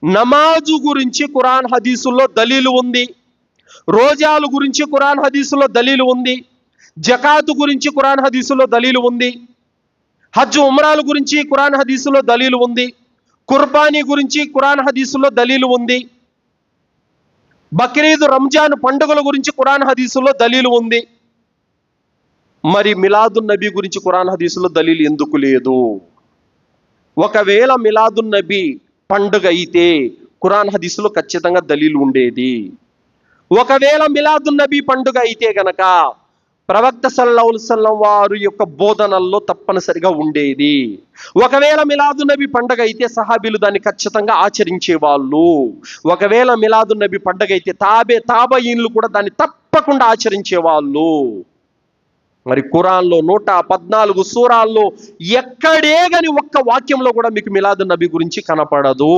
నమాజు గురించి ఖురాన్ హదీసుల్లో దలీలు ఉంది, రోజాలు గురించి ఖురాన్ హదీసుల్లో దలీలు ఉంది, జకాతు గురించి ఖురాన్ హదీసుల్లో దలీలు ఉంది, హజ్ ఉమ్రాల గురించి ఖురాన్ హదీసుల్లో దలీలు ఉంది, కుర్బానీ గురించి ఖురాన్ హదీసుల్లో దలీలు ఉంది, బక్రీద్ రంజాన్ పండుగల గురించి ఖురాన్ హదీసుల్లో దలీలు ఉంది. మరి మిలాదున్ నబీ గురించి ఖురాన్ హదీసుల్లో దలీలు ఎందుకు లేదు? ఒకవేళ మిలాదున్ నబీ పండుగ అయితే ఖురాన్ హదీసులో ఖచ్చితంగా దలీలు ఉండేది. ఒకవేళ మిలాదున్ నబీ పండుగ అయితే గనక ప్రవక్త సల్లల్లాహు అలైహి వసల్లం వారి యొక్క బోధనల్లో తప్పనిసరిగా ఉండేది. ఒకవేళ మిలాదున్ నబీ పండుగ అయితే సహాబీలు దాన్ని ఖచ్చితంగా ఆచరించే వాళ్ళు. ఒకవేళ మిలాదున్ నబీ పండుగ అయితే తాబయీన్లు కూడా దాన్ని తప్పకుండా ఆచరించే వాళ్ళు. మరి ఖురాన్లో 114 సూరాల్లో ఎక్కడే గాని ఒక్క వాక్యంలో కూడా మీకు మిలాదున్ నబీ గురించి కనపడదు.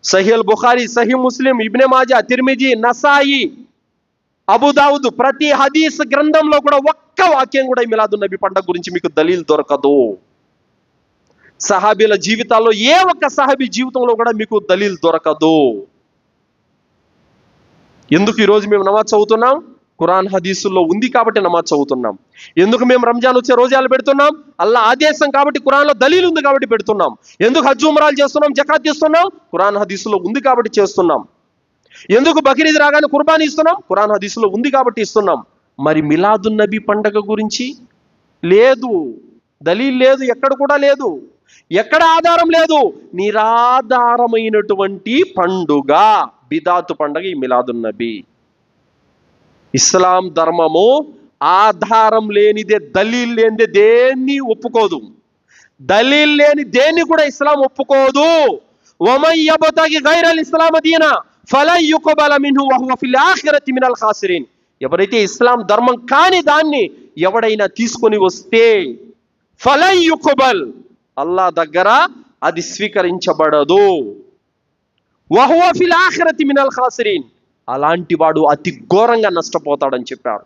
సహీహ్ బుఖారీ, సహీహ్ ముస్లిం, ఇబ్నే మాజా, తిర్మిజీ, నసాయి, అబూ దావుద్ ప్రతి హదీస్ గ్రంథంలో కూడా ఒక్క వాక్యం కూడా మిలాదున్ నబీ పండుగ గురించి మీకు దలీల్ దొరకదు. సహాబీల జీవితాల్లో ఏ ఒక్క సహాబీ జీవితంలో కూడా మీకు దలీల్ దొరకదు. ఎందుకు ఈరోజు మేము నమాజ్ చదువుతున్నాం? ఖురాన్ హదీసుల్లో ఉంది కాబట్టి నమాజ్ చదువుతున్నాం. ఎందుకు మేము రంజాన్ వచ్చే రోజాలు పెడుతున్నాం? అల్లా ఆదేశం కాబట్టి, ఖురాన్లో దలీల్ ఉంది కాబట్టి పెడుతున్నాం. ఎందుకు హజ్ ఉమ్రాలు చేస్తున్నాం, జకాత్ ఇస్తున్నాం? ఖురాన్ హదీసులో ఉంది కాబట్టి చేస్తున్నాం. ఎందుకు బక్రీద్ రాగానే కుర్బానీ ఇస్తున్నాం? ఖురాన్ హదీసులో ఉంది కాబట్టి ఇస్తున్నాం. మరి మిలాదున్ నబీ పండగ గురించి లేదు, దలీల్ లేదు, ఎక్కడ కూడా లేదు, ఎక్కడ ఆధారం లేదు. నిరాధారమైనటువంటి పండుగ, బిదాతు పండుగ ఈ మిలాదున్ నబీ. ఇస్లాం ధర్మము ఆధారం లేనిదే, దలీల్ లేనిదే దేన్ని ఒప్పుకోదు. దలీల్ లేని దేన్ని కూడా ఇస్లాం ఒప్పుకోదు. వమన్ యబ్తగి గైరల్ ఇస్లామ దీనా ఫలన్ యుక్బల మిన్హు వహువ ఫిల్ ఆఖిరతి మినల్ ఖాసిరీన్. ఎవరైతే ఇస్లాం ధర్మం కాని దాన్ని ఎవడైనా తీసుకొని వస్తే ఫలన్ యుక్బల్, అల్లా దగ్గర అది స్వీకరించబడదు. వహువ ఫిల్ ఆఖిరతి మినల్ ఖాసిరీన్, అలాంటి వాడు అతి ఘోరంగా నష్టపోతాడని చెప్పాడు.